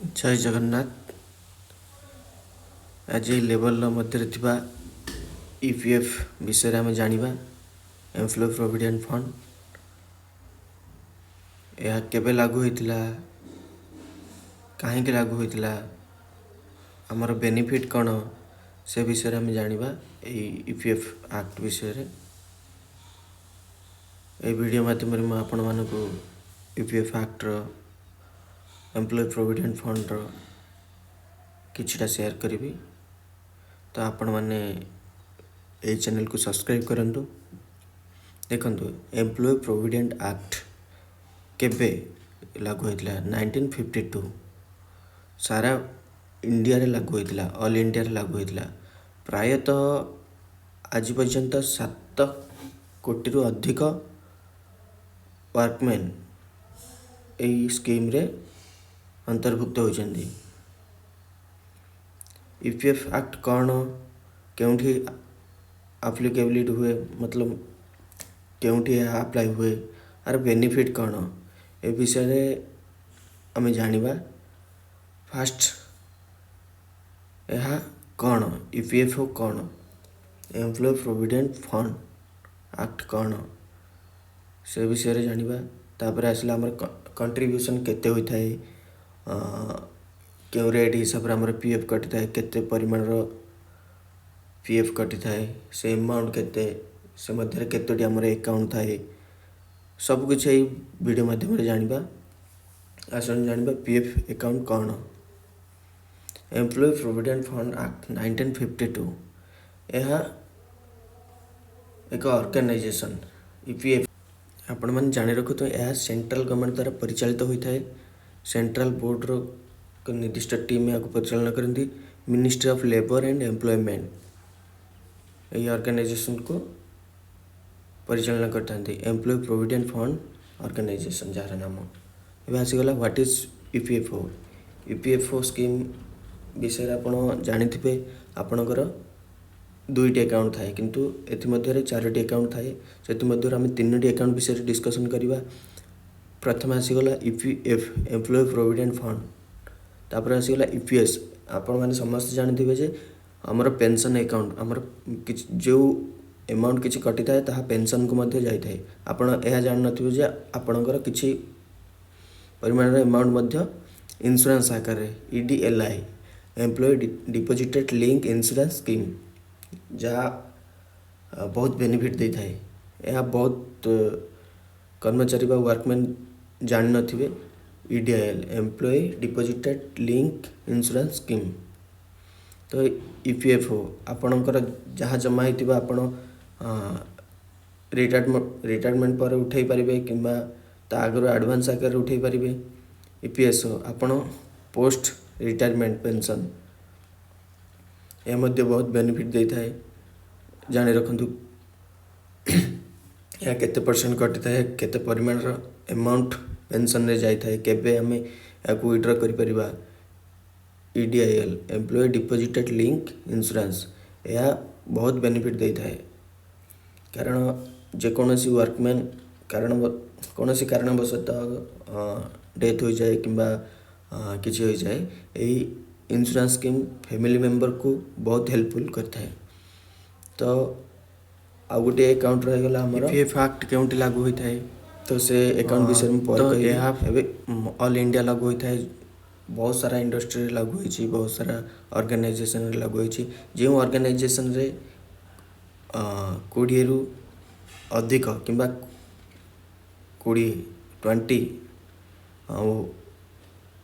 जय जगन्नाथ। आज लेवल मध्य ईपीएफ विषय आम जाना एम्प्लॉय प्रोविडेंट फंड यह केबे लागू होता कहीं लागू होता आमर बेनिफिट कौन से विषय आम जाना ईपीएफ एक्ट विषय ये वीडियो माध्यम मैं आपण मानक ईपीएफ एक्टर एम्प्लॉय प्रोविडेंट फंड किछटा शेयर करी तो आपण मैंने ये चैनल को सब्सक्राइब करंतु। देखंतु एम्प्लॉय प्रोविडेंट एक्ट केबे लागू होता 1952 सारा इंडिया रे लागू होता ऑल इंडिया रे लागू होता प्रायतः आज पर्यंत 7 कोटी रु अधिक वर्कमैन यही स्कीम रे अंतर्भुक्त होती। ईपीएफ एक्ट कौन केउठी एप्लिकेबिलिटी हुए मतलब केउठी अप्लाई हुए आर बेनिफिट कौन ए विषय आम जानिबा। फास्ट यह कौन ईपीएफओ कौन एम्प्लॉय प्रोविडेंट फंड एक्ट कौन से विषय जानिबा। तापर आसला हमर कंट्रीब्यूशन केते होता है क्यों रेट हिसाब से आमर पीएफ कटि थाए केते परिमाण पीएफ कटि थाए से अमाउंट केते से मध्य केतोटी आमर अकाउंट थाए सब कुछ यही वीडियो माध्यम जानिबा। आसन जानिबा पीएफ अकाउंट कौन एम्प्लॉय प्रोविडेंट फंड एक्ट 1952 यह एक ऑर्गेनाइजेशन ईपीएफ आपण मैंने जानी रखु तो यह सेंट्रल गवर्नमेंट द्वारा परिचालित होता है। सेंट्रल बोर्ड रो निर्दिष्ट टीम यहाँ परिचालना करती ministry of labour and employment यही ऑर्गेनाइजेशन को परिचालना करते एम्प्लॉय प्रोविडेंट फंड ऑर्गेनाइजेशन जार नाम ये आसीगला what is EPFO. EPFO scheme विषय आप जानी आपणकर 2टी अकाउंट थाए किंतु एमध्य 4टी अकाउंट थाए से आम 3टी अकाउंट विषय डिस्कसन करवा। प्रथम आसीगला ईपीएफ एम्प्लॉय प्रोविडेंट फंड तापर आसीगला ईपीएस आपण मैंने समस्त जानते जे आमर पेंशन अकाउंट आमर जो अमाउंट किसी कटि थाए ताहा पेंशन को मध्य जाई थाए आपण यह जान नथिबे जे आपणकर किछि परिमाण अमाउंट मध्य इंश्योरेंस आकार EDLI employee deposited link insurance scheme जहाँ बहुत बेनिफिट दे थाए यह बहुत कर्मचारी बा वर्कमैन जान नथिबे EDL employee deposited link insurance scheme. तो ईपीएफओ आपणकर जहाँ जमा होता आपण रिटायरमेंट पर उठे पारे कि आगर एडवांस आकार उठे पारे। ईपीएसओ आपण पोस्ट रिटायरमेंट पेंशन यह मध्य बहुत बेनिफिट दे थाए जानी रखु यह केते परसेंट कटि थाए केते परिमाण अमाउंट पेंशन रे जाई थाए केबे आमे याकू विड्रॉ करि परिबा। ईडीआईएल एम्प्लॉय डिपोजिटेड लिंक इंश्योरेंस यह बहुत बेनिफिट दे थाए कारण जेकोसी वर्कमैन कारण कौन कारणवशतः डेथ हो जाए कि किसी हो जाए यही इंश्योरेंस स्कीम फैमिली मेंबर को बहुत हेल्पफुल करता है। तो आउ गोटे अकाउंट रहीगला हमर ईपीएफ एक्ट केउंटी लागू होता है तो से अकाउंट विषय में तो यह ऑल इंडिया लागू होता है बहुत सारा इंडस्ट्री लागू होती बहुत सारा ऑर्गेनाइजेशन लागू होती जो ऑर्गेनाइजेशन रे 20 रु अधिक कि 20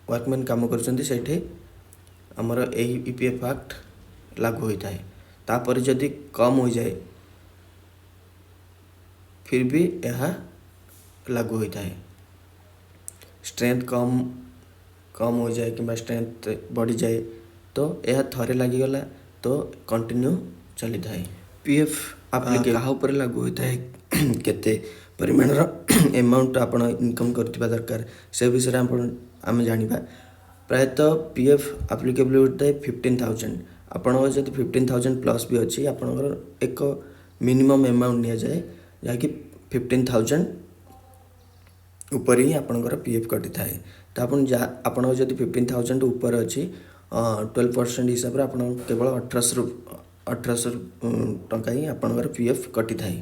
वर्कमैन काम कर आमर यही ईपीएफ एक्ट लागू होता है। तापर जदि कम हो जाए फिर भी यह लागू होता है। स्ट्रेंथ कम हो जाए कि स्ट्रेंथ बढ़ी जाए तो यह थरे लगिगला तो कंटिन्यू चली थाए। पीएफ एप्लिकेबल कहा ऊपर लागू होता है केते परिमाण अमाउंट आपण इनकम करथिबा दरकार से विषय आम जानिबा। प्रायतः पीएफ एप्लिकेबल होता है 15,000 आपणकर जब 15,000 प्लस भी अच्छी आपणकर एक मिनिमम अमाउंट नि जाए जहाँकि 15,000 ऊपर ही आपणकर पीएफ कटि थाए। तो आपन जदि 15,000 ऊपर अच्छी 12% हिसाब से आप केवल 1800 टंका ही आपणकर पीएफ कटि थाए।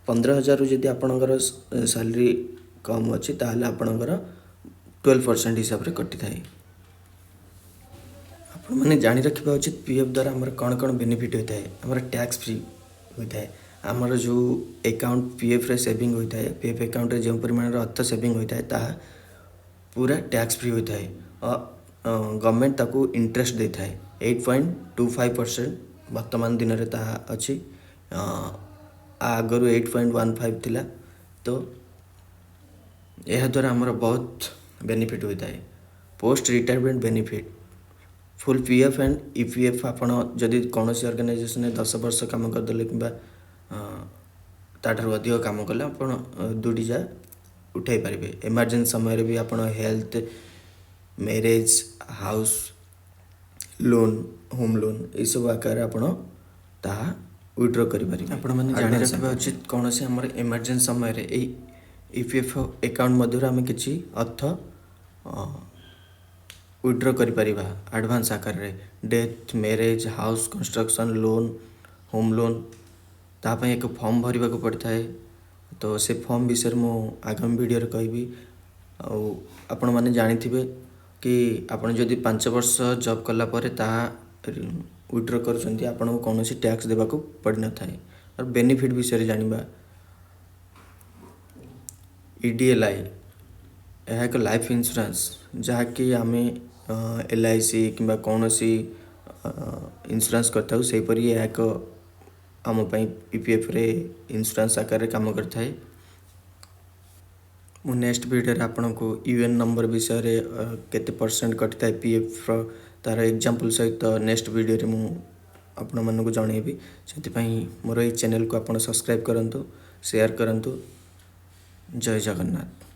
15,000 जदि आपणकर सैलरी कम अच्छी ताहले आपणकर 12% हिसाब से कटि थाए। आपण मैंने जानी रखा उचित पीएफ द्वारा आमर कौन कौन बेनिफिट होता है। आमर टैक्स फ्री होता है। आमर जो अकाउंट पीएफ रे सेविंग होता है, पीएफ अकाउंट रे जो परिमाण अर्थ सेविंग होता है ताहा पूरा टैक्स फ्री होता है। गवर्नमेंट ताकू इंटरेस्ट देता है 8.25% वर्तमान दिन में ताहा अच्छी। आगरू 8.15 थिला। तो यह द्वारा आमर बहुत बेनिफिट होता है। Post retirement benefit full PF and EPF आपण जदि कौन ऑर्गेनाइजेशन 10 वर्ष काम करदे कि ताठार अधिक काम कले आप दुटी जा उठाई पारे। इमरजेंसी समय भी आप health, marriage, house loan, home loan ये सब आकार आप विड्रॉ करें। आपण मैंने जानी रखा उचित कौन से आम इमरजेंसी समय ईपीएफ अकाउंट मध्य आम कि अर्थ विड्रॉ करें एडवांस आकार रे। Death, marriage, house construction loan, home loan तापाई एक फॉर्म भरवा को पड़ता है। तो से फॉर्म विषय मु आगामी वीडियो कहबी। आपण मैंने जानी कि आपण जदि 5 वर्ष जॉब कला परे ताहा विड्रॉ कर आपन को कौन टैक्स देवा को पड़ न थाए। और बेनिफिट विषय जानिबा ईडीएलआई यह एक लाइफ इंश्योरेंस जहाँकि आम एलआईसी कि कौन सी इंश्योरेंस करता सेपरी यह एक आम ईपीएफ रे इंश्योरेंस आकार काम करता है। मु नेक्स्ट वीडियो आपन को यूएन नंबर विषय रे केते परसेंट कटता है पीएफ तार एग्जांपल सहित नेक्स्ट वीडियो रे मु आपण मन को जणेबी। से मोर ये चैनल को आप सब्सक्राइब करंतु, शेयर करंतु। जय जगन्नाथ।